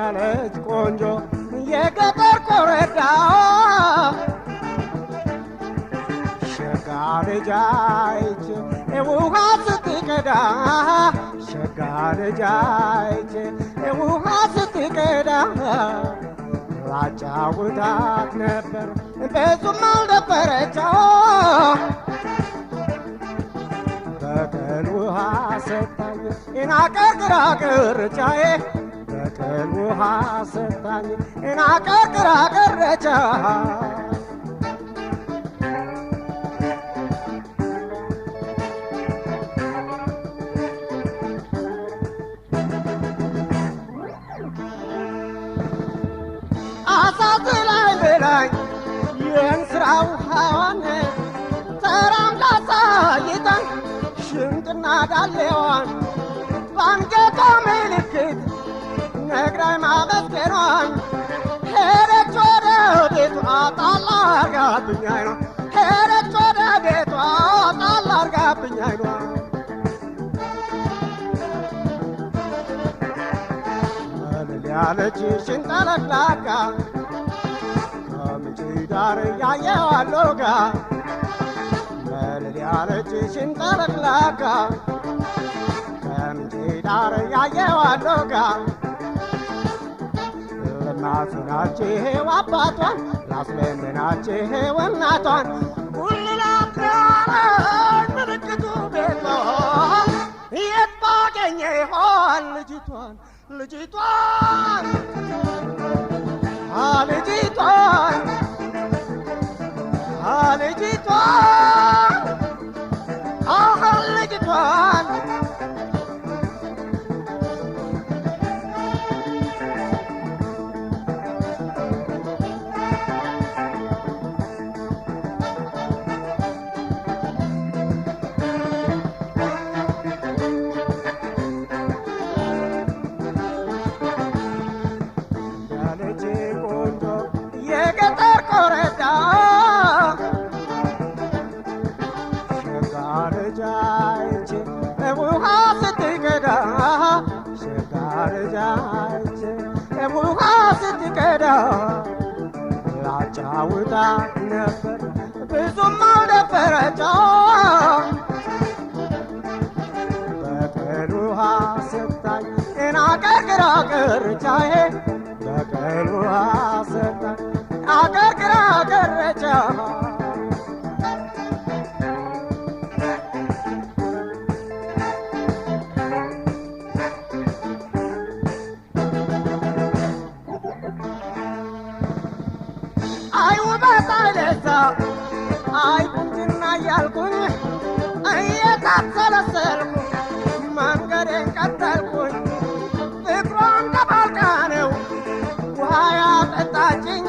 ያለች ቆንጆ የገጠር ኮረዳ ሸጋ ልጅ አይቼ ውሃ ስትቀዳ ሸጋ ልጅ አይቼ ውሃ ስትቀዳ ላጫውታት ነበር ብዙም አልነበረችው በቀል ውሃ ሰጣኝ እናቀርቅራቅርቻዬ በቀል ውሃ ሰጣኝ እናቀርቅራቅርቻ አሳትላይ በላይ የእንስራው ውሃዋን ተራምዳ ሳይታን ሽንጥና ዳሌዋን ባንገቷ ምልክት ነግራይ ማመስገኗን ሄደች ወደ ቤቷ ጣል አርጋብኝ አይኗ ሄደች ወደ ቤቷ ጣል አርጋብኝ አይኗ መልል ያለች ሽንጠለቅላቃ ከምንጭ ዳር ያየዋለሁ ጋ መልል ያለች ሽንጠለቅላቃ ከምንጭ ዳር ያየዋለሁ ጋ ለማጽናችሁ አባቷን ላስለምናችሁ እናቷን ሁላችሁም ምልክቱ ቤቷ የት ባገኘ ይሆን ልጅቷን ልጅቷን ልጅቷን ልጅቷን ልጅቷን የገጠር ኮረዳ ሸጋ ልጅ አይቼ ውሃ ስትቀዳ ሸጋ ልጅ አይቼ ውሃ ስትቀዳ ላጫውታት ነበር ብዙም አልነበረችው በቀል ውሃ ሰጣኝ እናቀርቅራቅርቻዬ በቀል ውሃ ሰጣኝ አቀርቅራቅርቻ አይ ውበት አይለዛ አይ ቁንጅና እያልኩኝ እየታሰለሰልኩ መንገዴን ቀጠልኩኝ ፍቅሯን ደባልቃ ነው ውሃ ያጠጣችኝ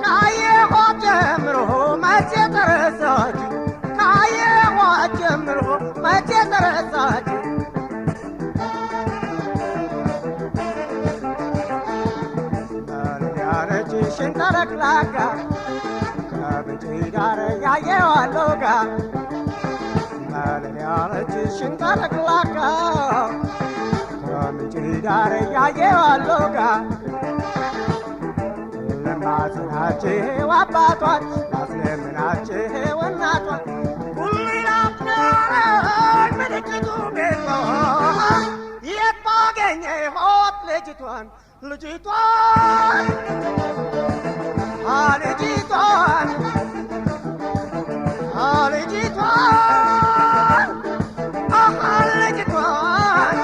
ካየኋት ጀምሮ መቼ ተረሳችኝ ካየኋት ጀምሮ መቼ ተረሳችኝ ያለች ሽንጠለቅላቃ ከምንጭ ዳር ያየዋለሁ ጋ መልል ያለች ሽንጠለቅላቃ ከምንጭ ዳር ያየዋለሁ ጋ ለማጽናችሁ አባቷን ላስለምናችሁ እናቷን ሁላችሁም ምልክቱ ቤቷ የት ባገኘ ይሆን ልጅቷን ልጅቷን ልጅቷን ልጅቷን ልጅቷን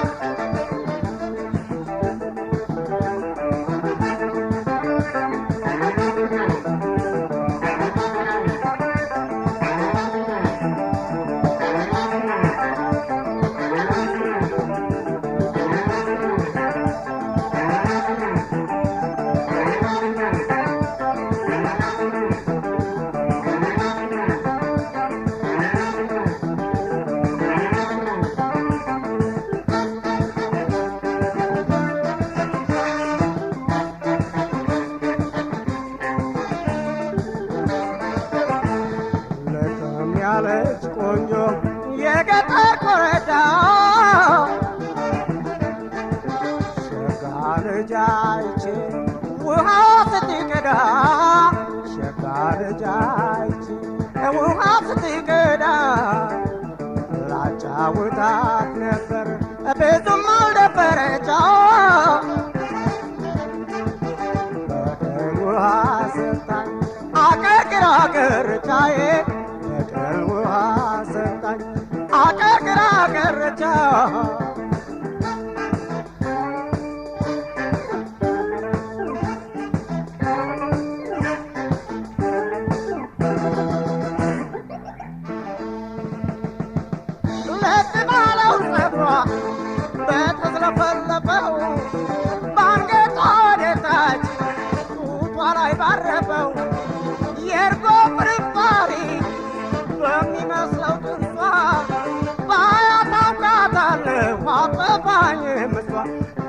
ጫውታት ነበር ብዙም አልደበረች በቀን ውሃ ሰጣኝ አቀርቅራ ቀረቻዬ በቀን ውሃ ሰጣኝ አቀርቅራ ቀረቻ በተዝለፈለፈው ባንገቷ ወደታች ጡቷ ላይ ባረፈው የእርጎ ፍርፋሪ በሚመስለው ጥርሷ ባያት አውቃታለሁ አጠፋኝም እሷ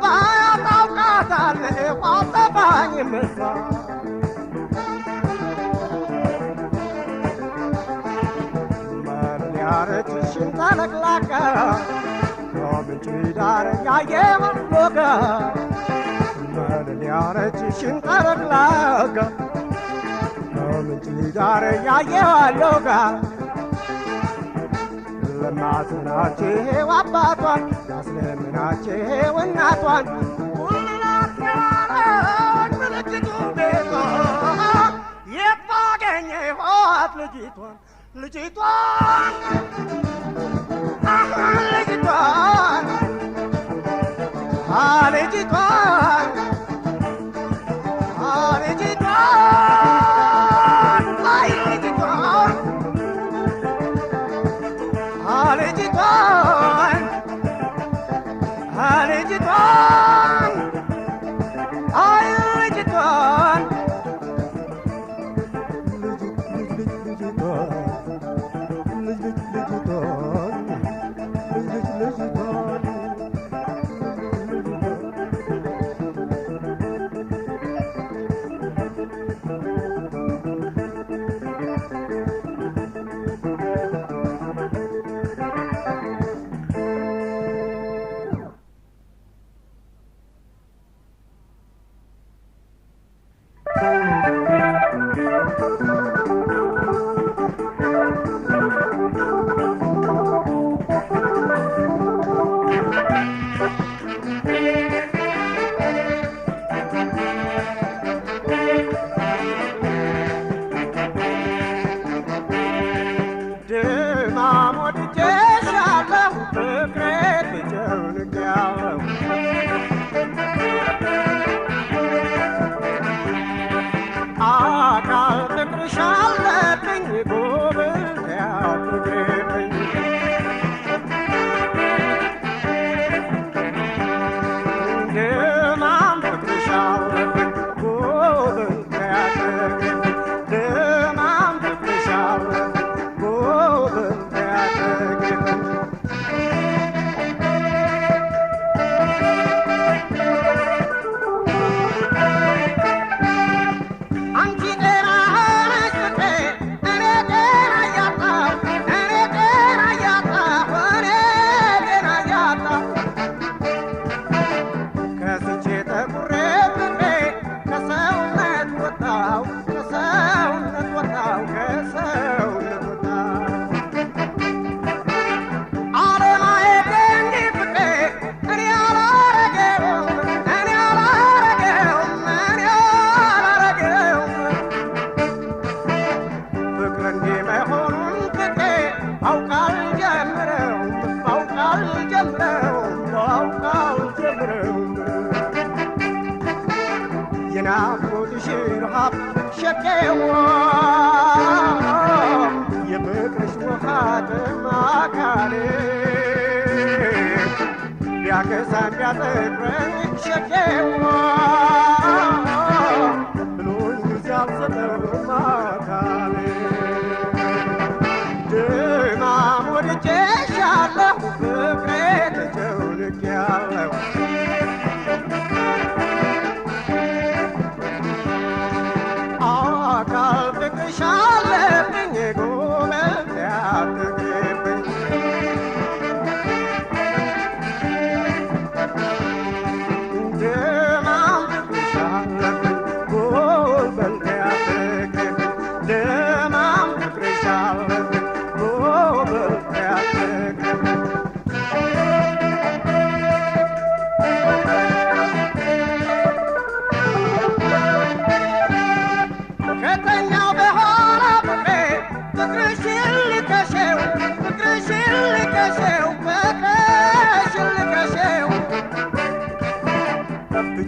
ባያት አውቃታለሁ አጠፋኝም እሷ መለያረችሽን ተለቅላቀ ከምንጭ ዳር ያየኸው ሎጋ መለያረችሽን ተለቅላቀ ከምንጭ ዳር ያየኸው ሎጋ ለማጽናቸው አባቷን ያስለምናቸው እናቷን ሁሉን አስተዋረን ምልክቱ ቤቷ የት ባገኘኋት ልጅቷን ልጅቷን ልጅቷን ልጅቷን ልጅቷን አይ ልጅቷን ልጅቷን ልጅቷን አይ ልጅቷን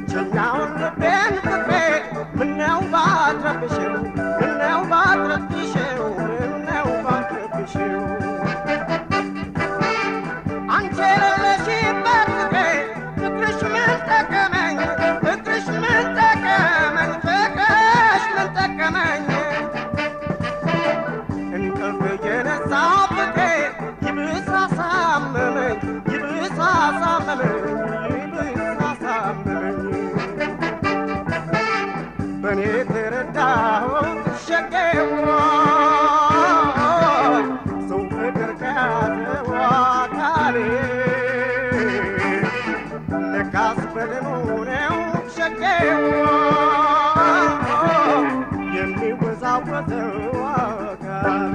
ችኛውን ልቤን ፍቅሬ ምነው ባትረብሽው ምነው ባትረብሽው ምነው ባትረብሽው አንቺ የሌለሽበት ፍቅሬ ፍቅርሽ ምን ጠቀመኝ ፍቅርሽ ምን ጠቀመኝ ፍቅርሽ ምን ጠቀመኝ እንቅልፍ የነሳው ፍቅሬ ይብስ አሳመመኝ ይብስ አሳመመኝ በኔ ተረዳሁት ሸቄው ሰው ፍቅር ከያዘው አካሌ ለካስ በደሙ ነው ሸቄው የሚወዛወዘው አካሌ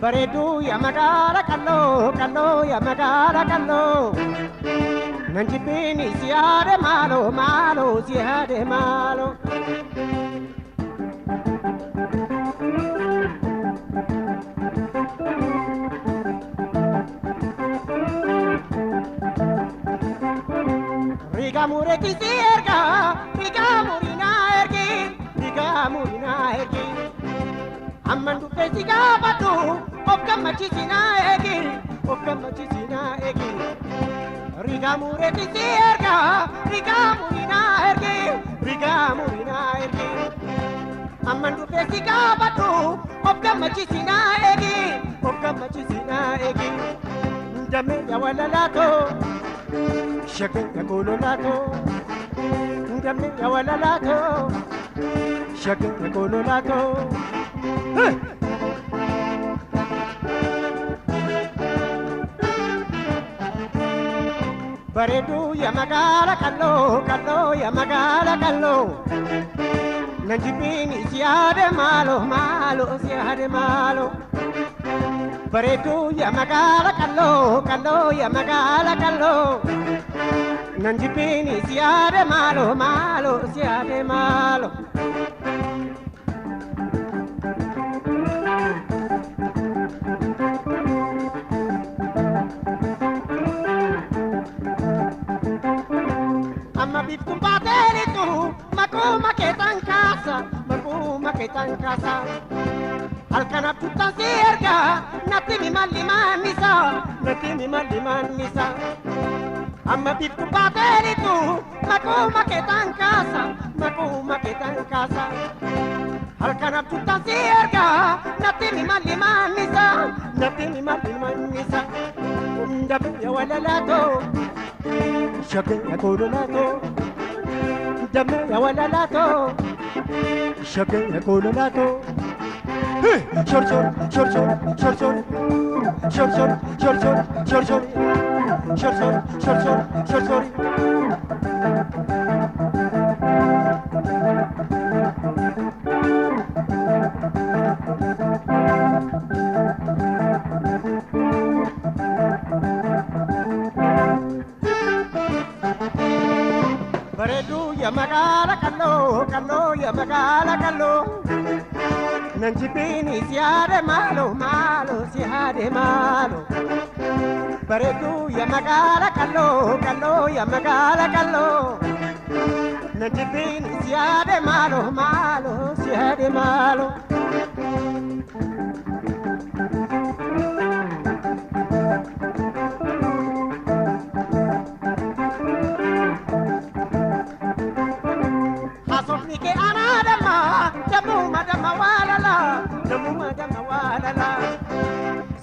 Bareedu ya magala kallo nanjibini siade malo siade malo Riga mureki sierga riga murina ergi Amandu pesiga batu okama chisina egi Riga mureki sierga riga murina ergi Amandu pesiga batu okama chisina egi Ndame ya walalato Shake ya kololato Ndame ya walalato Shake ya kololato Bareedu ya magala kallo nanjibini siade malo Bareedu ya magala kallo nanjibini siade malo Amma biftum bateri tu makuma ke tan casa makuma che tancasa alcana tutta sierga natimi malli manisa natimi malli manisa amma bittu pateri tu ma che tancasa ma che tancasa alcana tutta sierga natimi malli manisa unda ya wala lato shake ya kololato dame ya wala lato shake ya kololato chor chor chor chor chor chor chor chor chor chor chor chor chor chor chor chor chor Baredu ya magala kallo ya magala kallo Nanjibini siade malo siade malo Baredu ya magala kallo ya magala kallo Nanjibini siade malo siade malo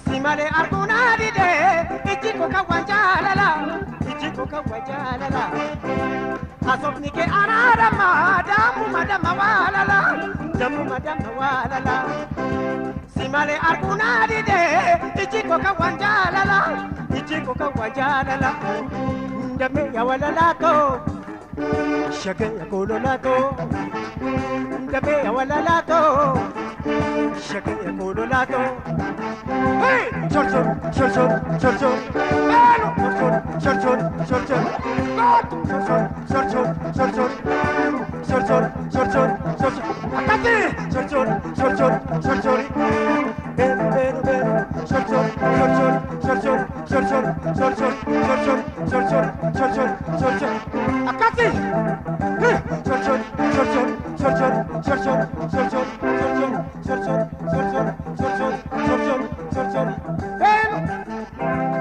Simale arguna dide ichiko kawajalala asofni ke anara damu madama walala Simale arguna dide ichiko kawajalala ndame ya walalato shake ya kololato ndame ya walalato shake ya kololato hey chor chor chor chor chor chor chor chor chor chor chor chor chor chor chor chor chor chor chor akati chor chor chor chor chor chor ben chor chor chor chor chor chor chor chor chor chor chor chor chor chor chor chor chor chor akati chor chor chor chor chor chor chor chor chor chor chor chor chor chor Ben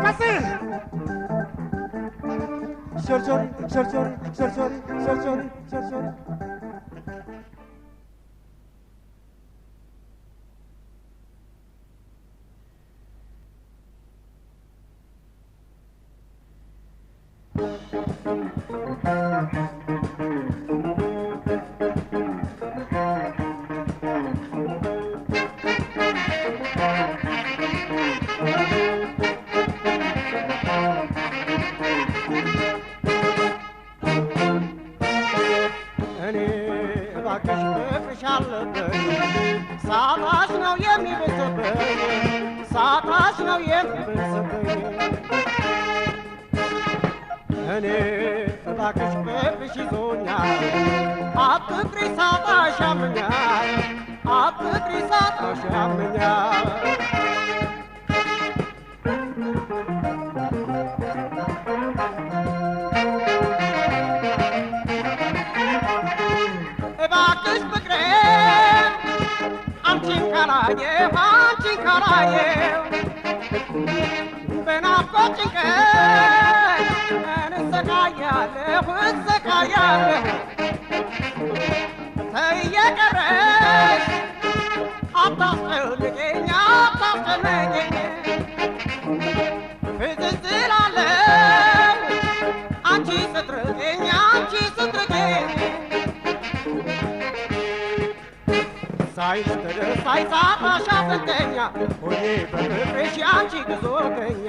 Kasi Sorry ሳታሽ ነው የሚበስብኝ እኔ እባክሽ በፍሽ ይዞኛል አትጥሪ ሳታሽ ያመኛል አትጥሪ ሳታሽ ያመኛል እባክሽ ፍቅሬ አንቺን ካላየ በናፍቆት ጭንቀት እንሰቃያለሁ ተይ እየቀረሽ አታስጨንቀኝ ፍዝዝ እላለሁ አንቺ ስትርቀኝ ሳይሳታሽ አፍንተኛ ሆኜ በፍቅርሽ አንቺ ግዞተኛ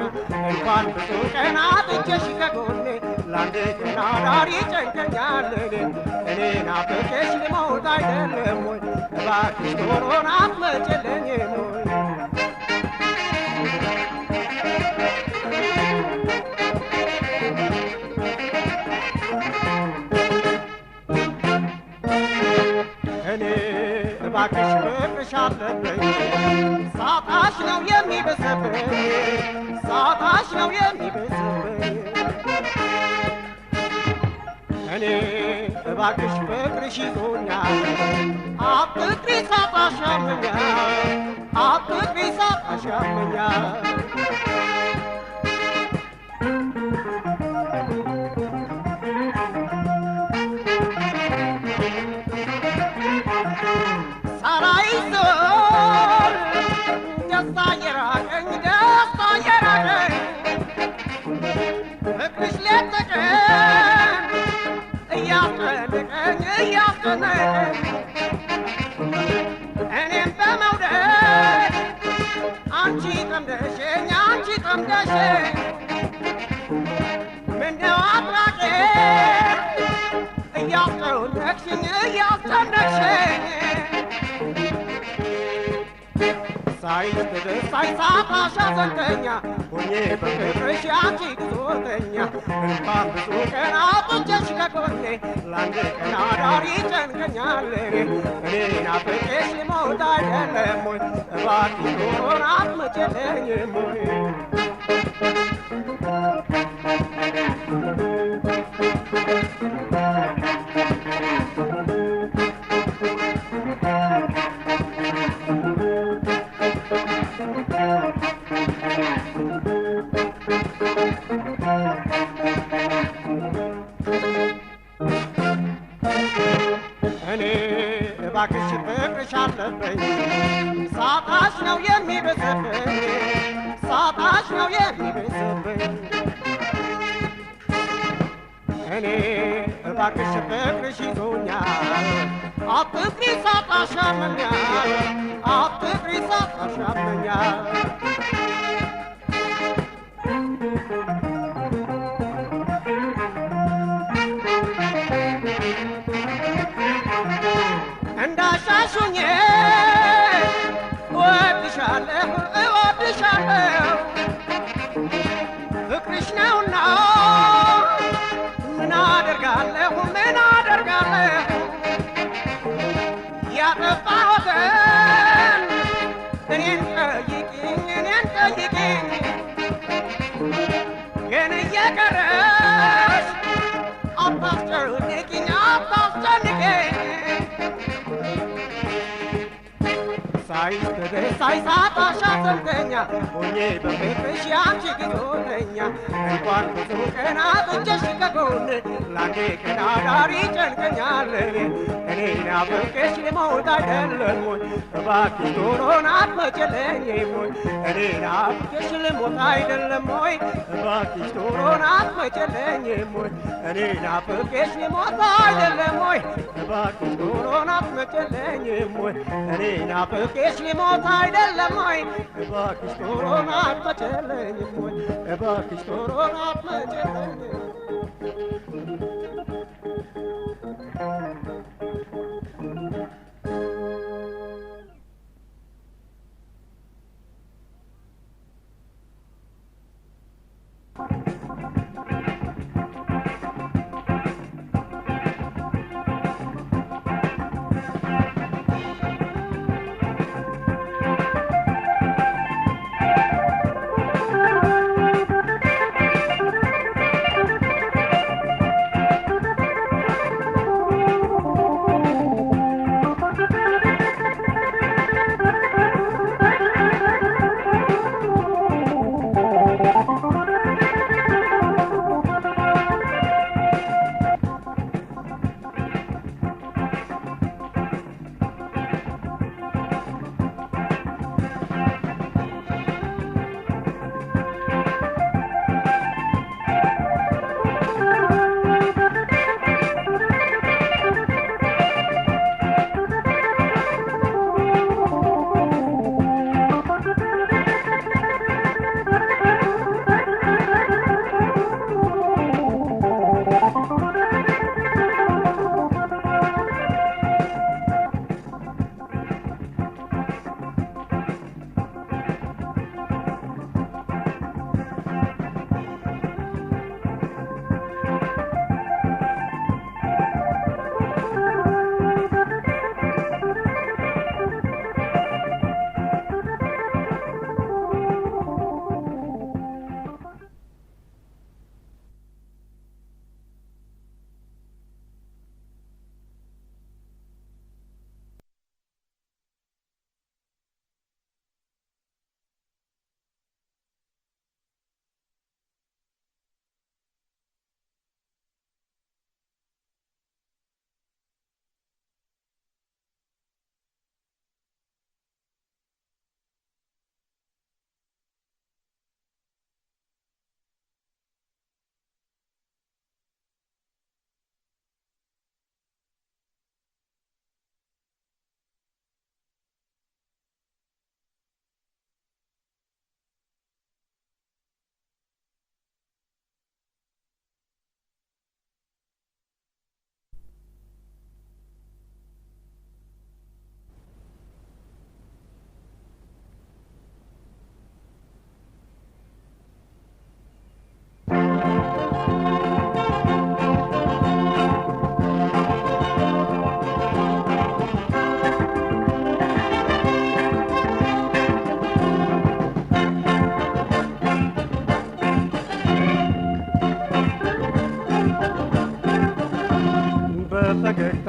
እንኳን ብዙ ቀን አጥቼሽ ከጎኔ ለአንድ ቀን አዳር ይጨንቀኛል እኔ ናፍቄሽ ልሞት አይደለም ወይ እባክሽ ቶሎን አትመጭልኝም ወይ እባክሽ ፍቅርሽ አለብኝ ሳታሽ ነው የሚበስብኝ እኔ እባክሽ ፍቅርሽ ይዞኛል አትጥሪ ሳታሻምኛል አትቅሪ ሳታሻምኛል ሳላይዞር ደስታ የራቀኝ ፍቅርሽ ሌት ተቀን እያስጨነቀኝ እያስጨነቀኝ እኔም በመውደድ አንቺ ጠምደሽኝ ምነው አጥራቄ እያስጨነቅሽኝ ሳይሳታሽ አዘንተኛ ሆኜ በፍቅርሽ አንቺ ግዞተኛ እንኳን ብዙ ቀን አጥቼሽ ከጎኔ ለአንድ ቀን አዳር ይጨንቀኛል እኔን አፍቅሬሽ ልሞት አይደለም ወይ እባክሽ ኑሮን አትመጪልኝም ወይ እባክሽ ፍቅርሽ አለብኝ ሳጣሽ ነው የሚብስብኝ እኔ እባክሽ ፍቅርሽ ይዞኛል አትፍሪ ሳጣሽ ያመኛል እንዳሻሹኝ እወድሻለሁ ፍቅርሽ ነውና ምን አደርጋለሁ ያጠፋሁትን እኔን ጠይቂኝ ግን እየቀረሽ አታስጨንቂኝ ሳይሳታሽ አዘንተኛ ሆኜ በፍቅርሽ ያንቺ ግዞተኛ እንኳን ብዙ ቀን አጥቼሽ ከጎኔ ለአንዴ ቀን አዳር ይጨንቀኛል እኔን አፍቅሬሽ ልሞት አይደለም ወይ እባክሽ ኑሮን አትመጪልኝም ወይ እኔን አፍቅሬሽ ልሞት አይደለም ወይ እባክሽ ኑሮን አትመጪልኝም ወይ እኔን አፍቅሬሽ ልሞት አይደለም ወይ እባክሽ ኑሮን አትመጪልኝም ወይ እኔን አፍቅሬሽ ልሞት አይደለም ወይ እባክሽ ኑሮን አትመጪልኝም ወይ እባክሽ ኑሮን አትመጪልኝም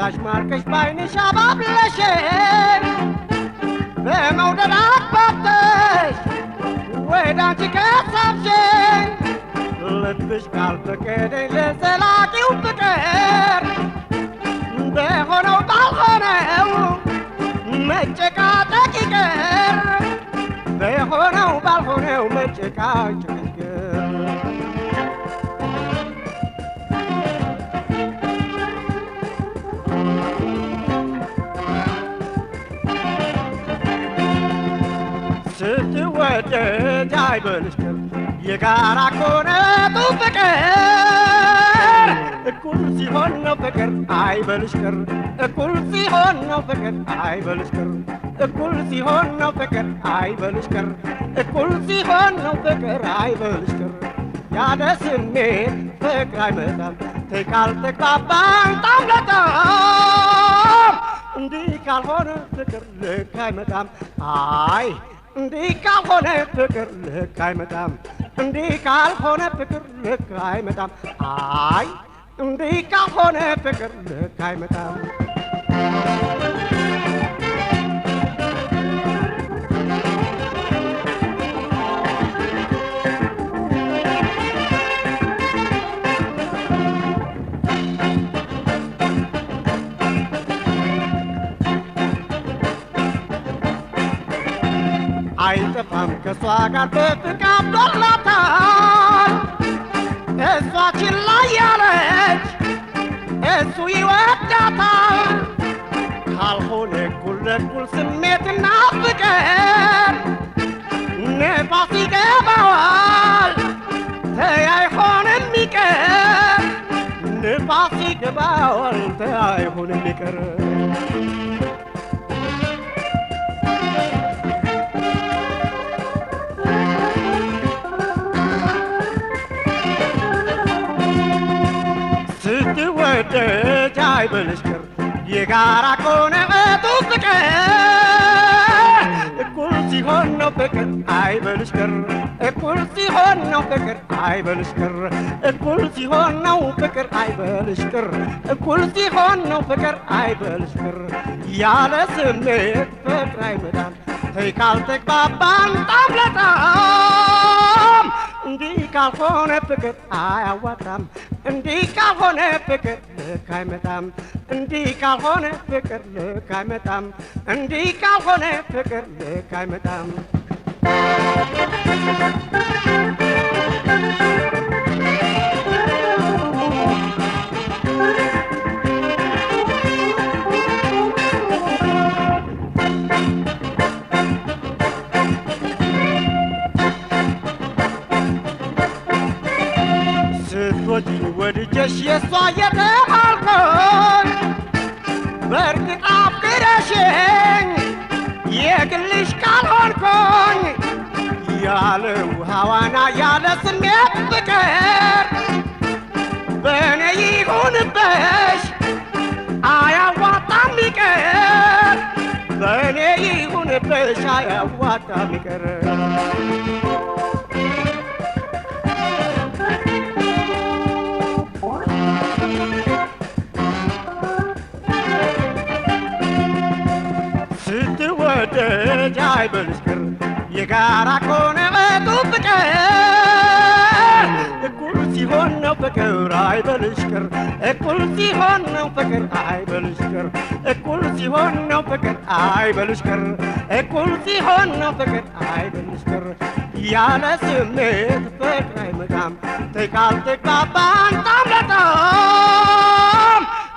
ተሽማርከሽ ባይንሽ አባብለሽን በመውደድ አባብተሽ ወዳንቺ ከሳብሽን ልብሽ ካልፈቀደኝ ለዘላቂው ፍቅር በሆነው ባልሆነው መጨቃጨቅ ይቀር በሆነው ባልሆነው መጨቃጨቅ ይቀር ስትወደድ አይበልሽ ቅር የጋራ ከሆነ ፍቅር እኩል ሲሆን ነው ፍቅር አይበልሽ ቅር እኩል ሲሆን ነው ፍቅር አይበልሽ ቅር እኩል ሲሆን ነው ፍቅር አይበልሽ ቅር እኩል ሲሆን ነው ፍቅር አይበልሽ ቅር ያለ ስሜት ፍቅር አይመጣም ተይ ካልተግባባን ጣምለጣም እንዲህ ካልሆነ ፍቅር ልክ አይመጣም አይ እንዲህ ካልሆነ ፍቅር ልክ አይመጣም እንዲህ ካልሆነ ፍቅር ልክ አይመጣም አይ እንዲህ ካልሆነ ፍቅር ልክ አይመጣም አይጠፋም ከሷ ጋር በፍቅር ዶላታል እሷ ችላ ያለች እሱ ይወዳታል ካልሆነ እኩል ለእኩል ስሜትና ፍቅር ነፋስ ይገባዋል ተይ አይሆንም ይቀር ነፋስ ይገባዋል ተይ አይሆንም ይቀር ስትወደድ አይበልሽ ቅር የጋራ ከሆነ ፍቅር እኩል ሲሆን ነው ፍቅር አይበልሽ ቅር እኩል ሲሆን ነው ፍቅር አይበልሽ ቅር እኩል ሲሆን ነው ፍቅር አይበልሽ ቅር እኩል ሲሆን ነው ፍቅር አይበልሽ ቅር ያለ ስሜት ፍቅር አይመጣም ተይ ካልተግባባን ጣምለጣም እንዲህ ካልሆነ ፍቅር አያዋጣም እንዲህ ካልሆነ ፍቅር ልክ አይመጣም እንዲህ ካልሆነ ፍቅር ልክ አይመጣም እንዲህ ካልሆነ ፍቅር ልክ አይመጣም ስትወጂኝ ወድጀሽ የሷ የተባልኩኝ በእርግጥ አፍቅረሽኝ የግልሽ ካልሆንኩኝ ያለ ውሃዋና ያለ ስሜት ፍቅር በእኔ ይሁንብሽ አያዋጣም ይቀር በእኔ ይሁንብሽ አያዋጣም ይቀር ስትወደድ አይበልሽ ቅር የጋራ ከሆነ ፍቅር እኩል ሲሆን ነው ፍቅር አይበልሽ ቅር እኩል ሲሆን ነው ፍቅር አይበልሽ ቅር እኩል ሲሆን ነው ፍቅር አይበልሽ ቅር እኩል ሲሆን ነው ፍቅር አይበልሽ ቅር ያለ ስሜት ፍቅር አይመጣም ተይ ካልተግባባን ጣምለጣም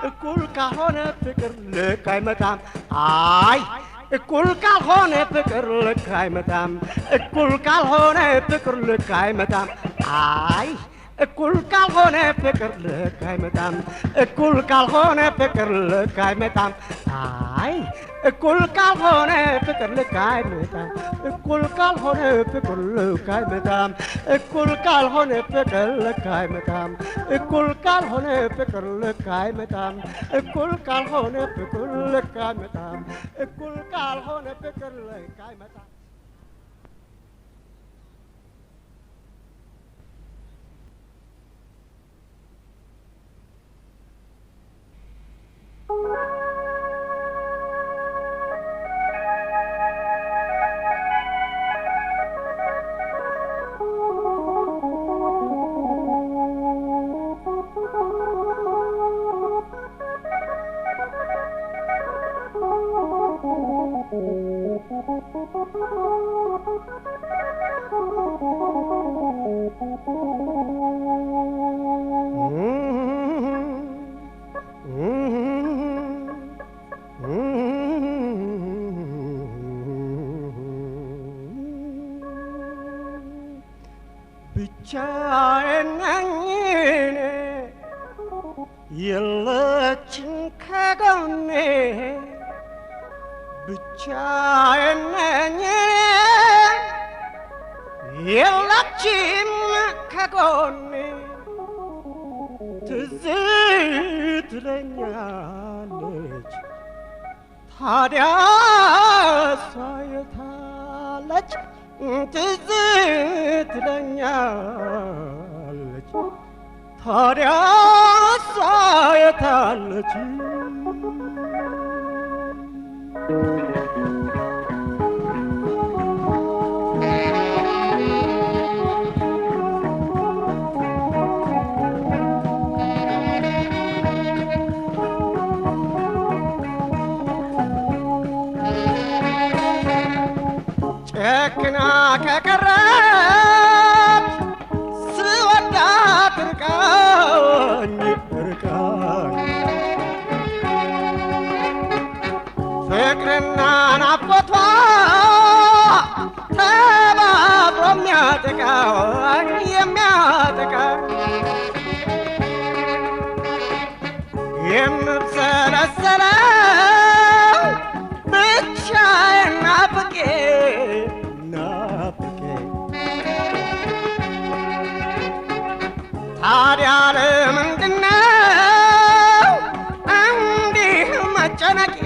እኩል ካልሆነ ፍቅር ልክ አይመጣም አይ እኩል ካልሆነ ፍቅር ልክ አይመጣም እኩል ካልሆነ ፍቅር ልክ አይመጣም አይ እኩል ካልሆነ ፍቅር ልክ አይመጣም እኩል ካልሆነ ፍቅር ልክ አይመጣም አይ እኩል ካልሆነ ፍቅር ልክ አይመጣም እኩል ካልሆነ ፍቅር ልክ አይመጣም እኩል ካልሆነ ፍቅር ልክ አይመጣም እኩል ካልሆነ ፍቅር ልክ አይመጣም እኩል ካልሆነ ፍቅር ልክ አይመጣም እኩል ካልሆነ ፍቅር ልክ አይመጣም ብቻዬን ነኝ እኔ የለችም ከጎኔ ብቻዬን ነኝ የለችም ከጎኔ ትዝ ትለኛለች ታዲያ እሷ የታለች ትዝ ትለኛለች ታዲያ እሷ የታለች ጨክና ከቀረች ስወዳት ርቃኝ ፍቅርና ናፍቆቷ ተባብሮ የሚያጠቃኝ የምብሰለሰለው ብቻዬን ናፍቄ ታዲያ ለምንድነው እንዲህ መጨነቄ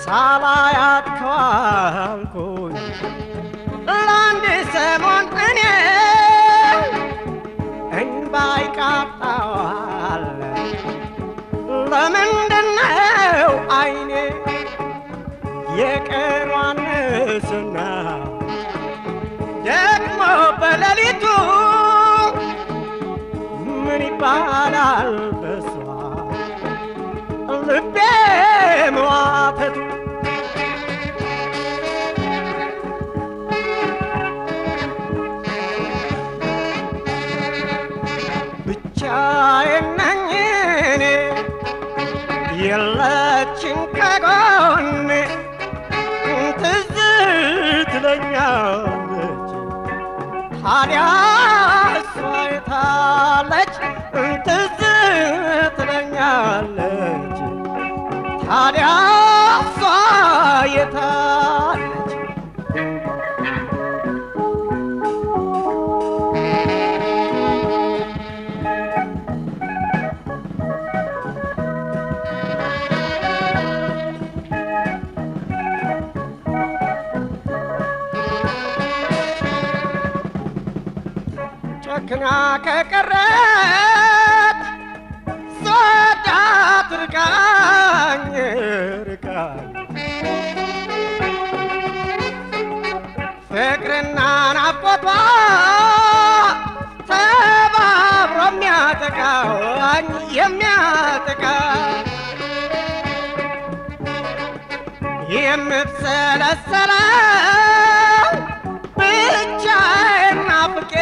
ሳላያት ከዋልኩኝ ለአንድ ሰሞን እኔ እንባይ ቃጣዋል ለምንድነው አይኔ የቀኗን ንስና ደግሞ በሌሊቱ ምን ይባላል በሷ ልቤ መዋተቱ ብቻዬን ነኝ እኔ የለችም ከጎኔ ትዝ ትለኛለች ታዲያ እሷ የታለች ትዝ ትለኛለች ታዲያ እሷ የታለች ጨክና ከቀረት ስወዳት ርቃኝ ፍቅርና ናፍቆቷ ተባብሮ የሚያጠቃኝ የምብሰለሰለው ብቻዬን ናፍቄ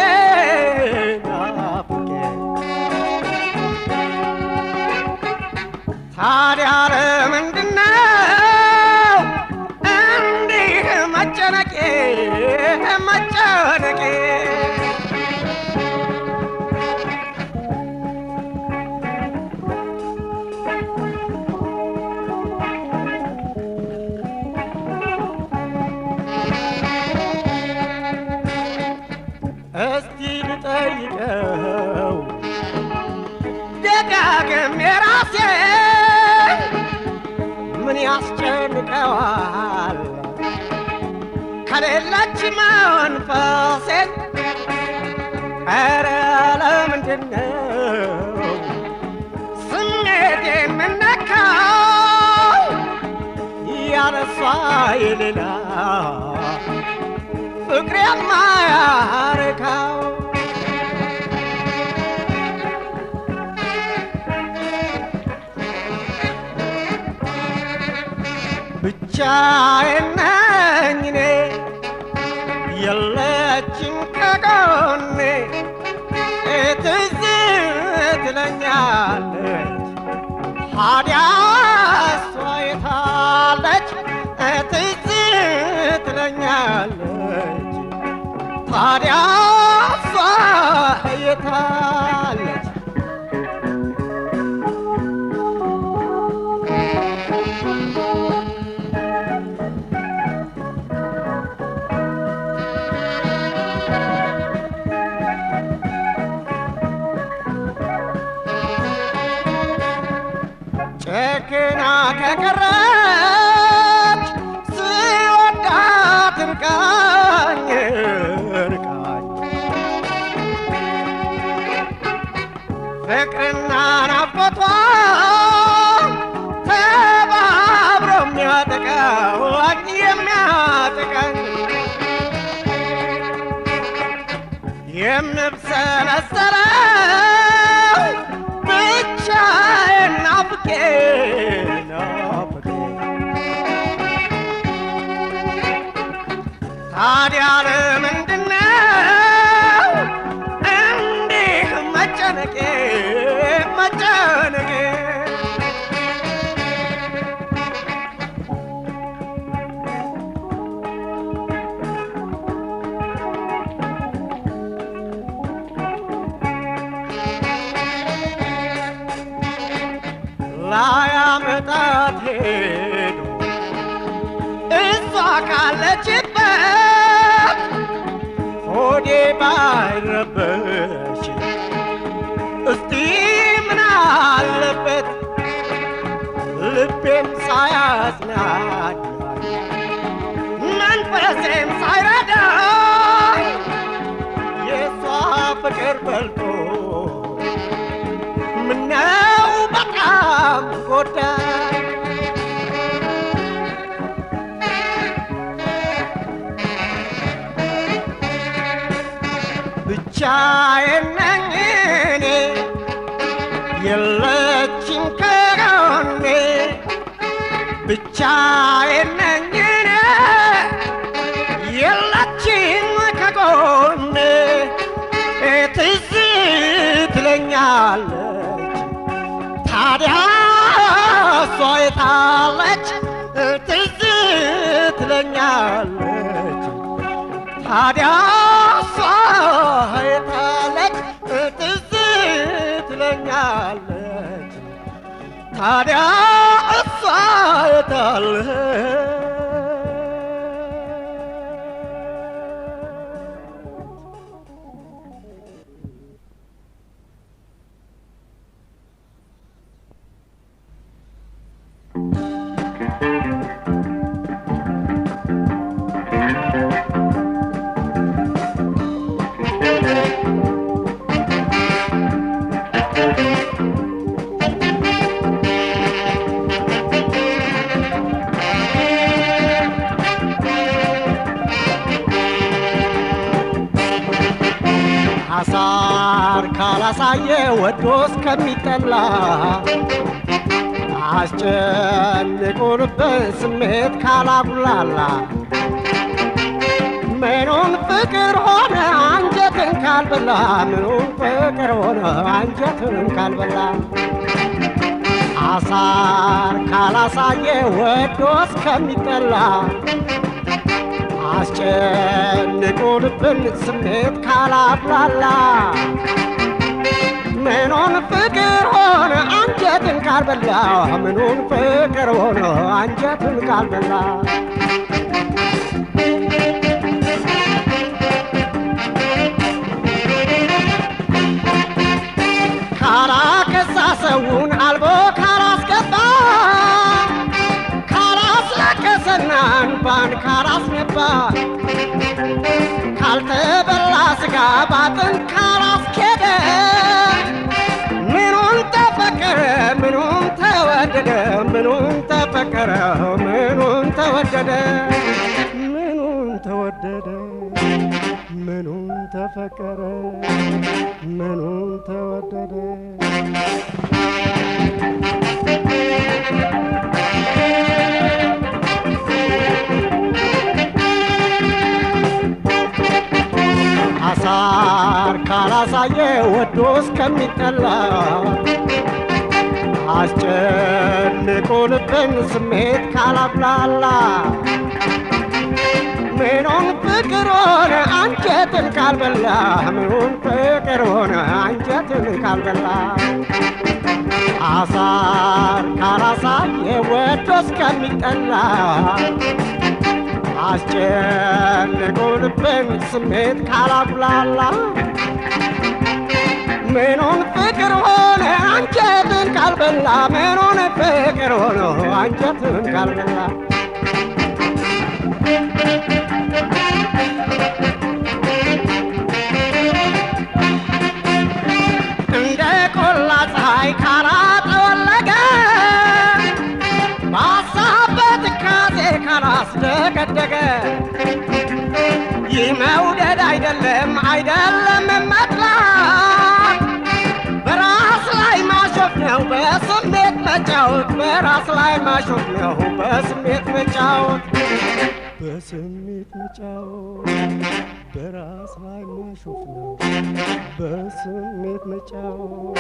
ታዲያ ለምንድነው እንዲህ መጨነቄ እስቲ ልጠይቀው ደጋግሜ ራሴን ምን ያስጨንቀዋል ከሌለች መንፈሴን ኧረ ለምንድነው ስሜቴን የምነካው ያለሷ የሌላ ፍቅር የማያረካው ብቻዬን ነኝ እኔ የለችም ከጎኔ ትዝ ትለኛለች ታዲያ እሷ የታለች ትዝ ትለኛለች ታዲያ እሷ የታለች ጨክና ከቀረች ስወዳት እርቃኝ እርቃኝ ፍቅርና ናፍቆቷ ተባብሮ የሚያጠቃኝ የሚያጠቃኝ የምብሰለሰለው ብቻዬን ናፍቄ ናፍቄ ታዲያ ለምንድነው እንዲህ መጨነቄ መጨነቄ ላያመጣት ሄዶ እሷ ካለችበት ሆዴ ባይረበሽ እስቲ ምን አለበት ልቤም ሳያጽናናኝ መንፈሴም ሳይረዳኝ የእሷ ፍቅር በልጦ ምነው በጣም ጎዳኝ ብቻዬን ነኝ እኔ የለችም ከጎኔ ብቻዬን ነኝ እኔ የለችም ከጎኔ ትዝ ትለኛለች ታዲያ እሷ የታለች ትዝ ትለኛለች ታዲያ እሷ የታለች ትዝ ትለኛለች ታዲያ እሷ የታለች አሳር ካላሳየ ወዶ እስከሚጠላ አስጨንቆንበት ስሜት ካላጉላላ ምኑን ፍቅር ሆነ አንጀትን ካልበላ ምኑን ፍቅር ሆነ አንጀትን ካልበላ አሳር ካላሳየ ወዶ እስከሚጠላ አስጨንቆንብን ስሜት ካላጉላላ ምኑን ፍቅር ሆነ አንጀትን ካልበላ ምኑን ፍቅር ሆነ አንጀትን ካልበላ ካላከሳ ሰውን አልቦ ካላስገባ ካላስለቀሰና እንባን ካላስነባ ካልተበላ ስጋ ባጥንት ካላስኬደ ምኑን ተፈቀረ ምኑን ተወደደ ምኑን ተፈቀረ ምኑን ተወደደ ምኑን ተወደደ ምኑን ተፈቀረ ምኑን ተወደደ አሳር ካላሳየ ወዶ እስከሚጠላ አስጨንቆ ልብን ስሜት ካላብላላ ምኑን ፍቅር ሆነ አንጀትን ካልበላ ምኑን ፍቅር ሆነ አንጀትን ካልበላ አሳር ካላሳየ ወዶ እስከሚጠላ አስጨንቆ ልብን ስሜት ካላብላላ ምኑን ፍቅር ሆነ አንጀትን ካልበላ ምኑን ፍቅር ሆነ አንጀትን ካልበላ እንደ ቆላ ፀሐይ ካላጠወለገ በሀሳብ በትካዜ ካላስደገደገ ይህ መውደድ አይደለም አይደለም መጥላት በራስ ላይ ማሾፍ ነው በስሜት መጫወት በራስ ላይ ማሾፍ ነው በስሜት መጫወት በስሜት መጫወት በራስ ላይ ማሾፍ ነው በስሜት መጫወት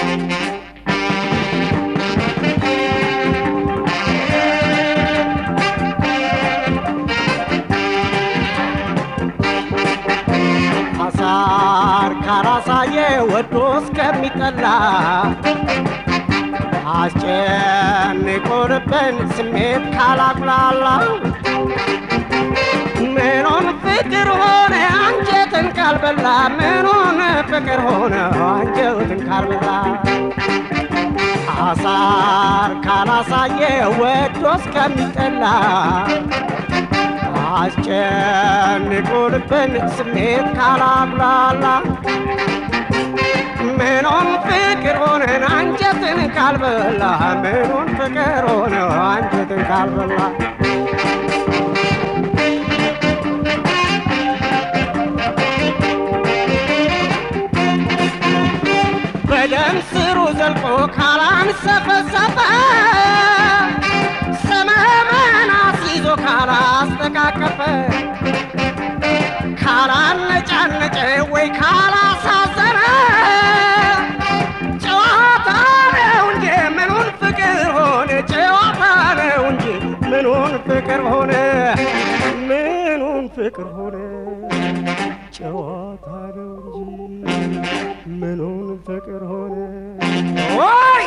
አሳር ካላሳየ ወዶ እስከሚጠላ አስጨንቆ ልብን ስሜት ካላጉላላ ምኑን ፍቅር ሆነ አንጀትን ካልበላ ምኑን ፍቅር ሆነ አንጀትን ካልበላ አሳር ካላሳየ ወዶ እስከሚጠላ አስጨንቆ ልብን ስሜት ካላጉላላ ምኑን ፍቅር ሆነ አንጀትን ካልበላ ምኑን ፍቅር ሆነ አንጀትን ካልበላ በደም ስሩ ዘልቆ ካላንሰፈሰፈ ሰመመን አስይዞ ካላስተቃቀፈ ካላነጫነጨ ወይ ካላሳዘነ ጨዋታ ነው እንጂ ምኑን ፍቅር ሆነ ጨዋታ ነው እንጂ ምኑን ፍቅር ሆነ ምኑን ፍቅር ሆነ ጨዋታ ነው እንጂ ምኑን ፍቅር ሆነ ወይ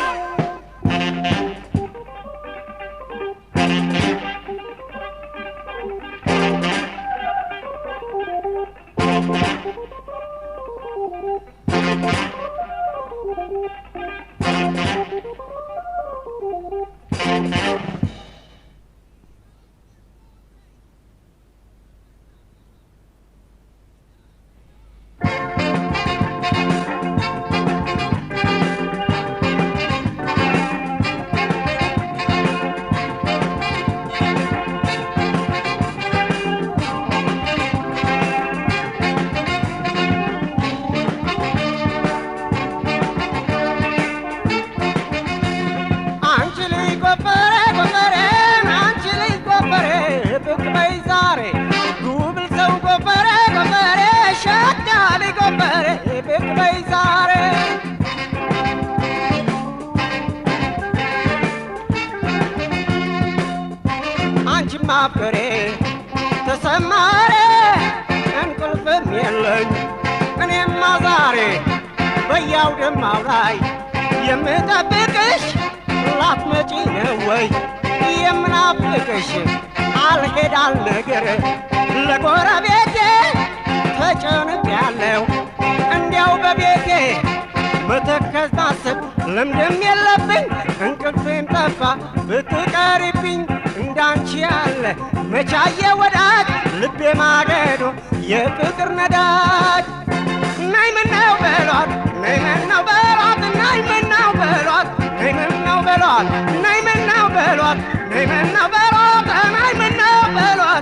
ማፍቀሬ ተሰማሬ እንቅልፍም የለኝ እኔማ ዛሬ በያውደማው ላይ የምጠብቅሽ ላትመጪ ነው ወይ የምናፍቅሽ አልሄድ አልነገር ለጎረቤቴ ተጨንቄያለሁ እንዲያው በቤቴ መተከዝ ማሰብ ልምድም የለብኝ እንቅልፌም ጠፋ ብትቀሪብኝ እንዳንቺ ያለ መቻየ ወዳጅ ልቤ ማገዶ የፍቅር ነዳጅ ነይ ምነው በሏት ነይ ምነው በሏት ነይ ምነው በሏት ነይ ምነው በሏት ነይ ምነው በሏት ነይ ምነው በሏት ነይ ምነው በሏት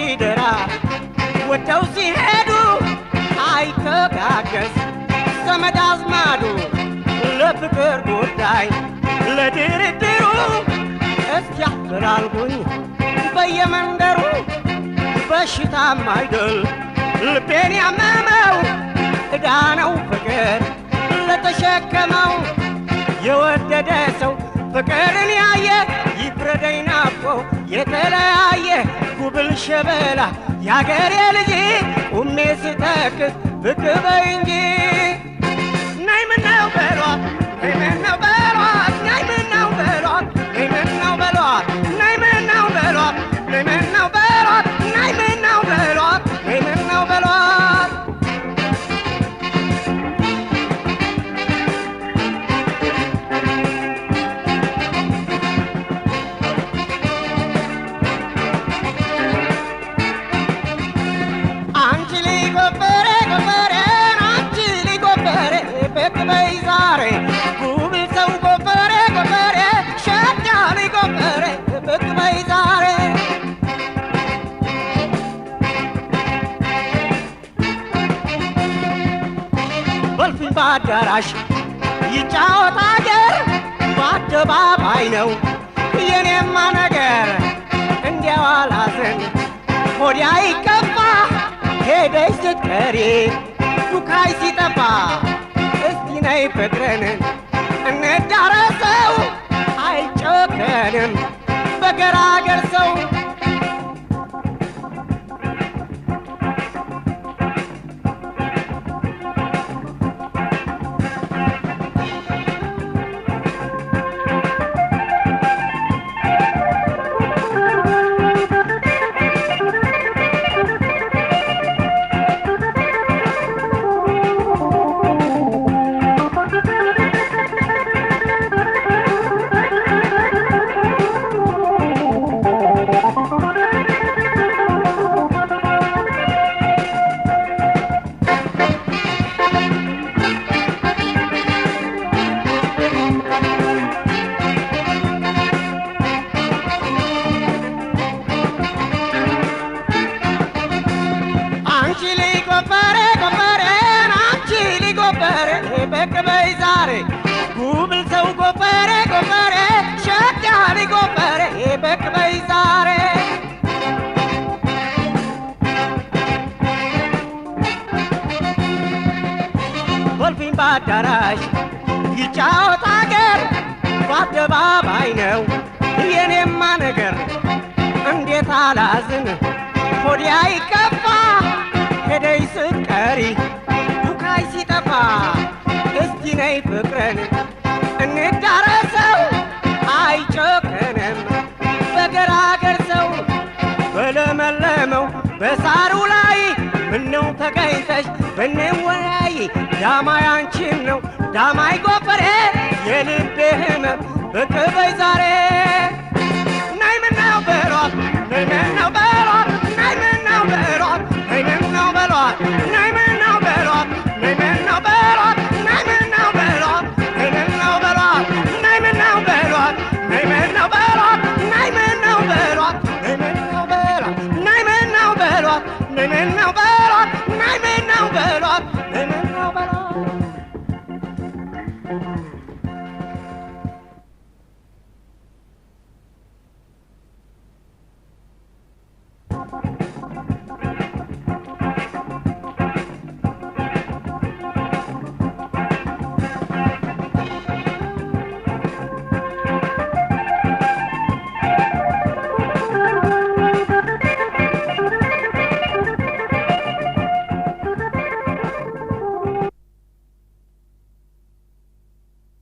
ሲደራ ወደው ሲሄዱ አይተጋገዝ ዘመድ አዝማዱ ለፍቅር ጉዳይ ለድርድሩ እስኪ አፈላልጉኝ በየመንደሩ በሽታም አይደል ልቤን ያመመው ዕዳ ነው ፍቅር ለተሸከመው የወደደ ሰው ፍቅርን ያየ ይፍረደኝ ናፍቆ የተለያየ ጉብል ሸበላ ያገሬ ልጅ ቁሜ ስተክዝ ብቅ በይ እንጂ ናይ ምነው በሏት ናይ ምነው በሏት ናይ ምነው በሏት ናይ ምነው በሏት ናይ ምነው በሏት ናይ ምነው በሏት ናይ ምነው በሏት ናይ ምነው በሏት በአዳራሽ ይጫወት አገር በአደባባይ ነው የኔማ ነገር እንዲያው አላዝን ሆዲያ ይከፋ ሄደሽ ስትቀሪ ዱካይ ሲጠፋ እስቲ ነይ ፍቅርን እንዳረሰው አይጨከንም በገራገር ሰው ጉብል ሰው ጎፈሬ ጎፈሬ ሸዳሪ ጎፈሬ በቅ በይ ዛሬ ወልፊን በአዳራሽ ይጫወት አገር በአደባባይ ነው የኔማ ነገር እንዴት አላዝን ሆዲያ ይከፋ ሄደይ ስትቀሪ ዱካይ ሲጠፋ እስቲ ነይ ፍቅርን እንዳረሰው አይጨከንም በገራገር ሰው በለመለመው በሳሩ ላይ ምነው ተገኝተሽ ብንወያይ ዳማይ አንቺን ነው ዳማይ ጎፈሬ የልቤ ህመም ብቅ በይ ዛሬ ናይ ምነው በሏት ናይ ምነው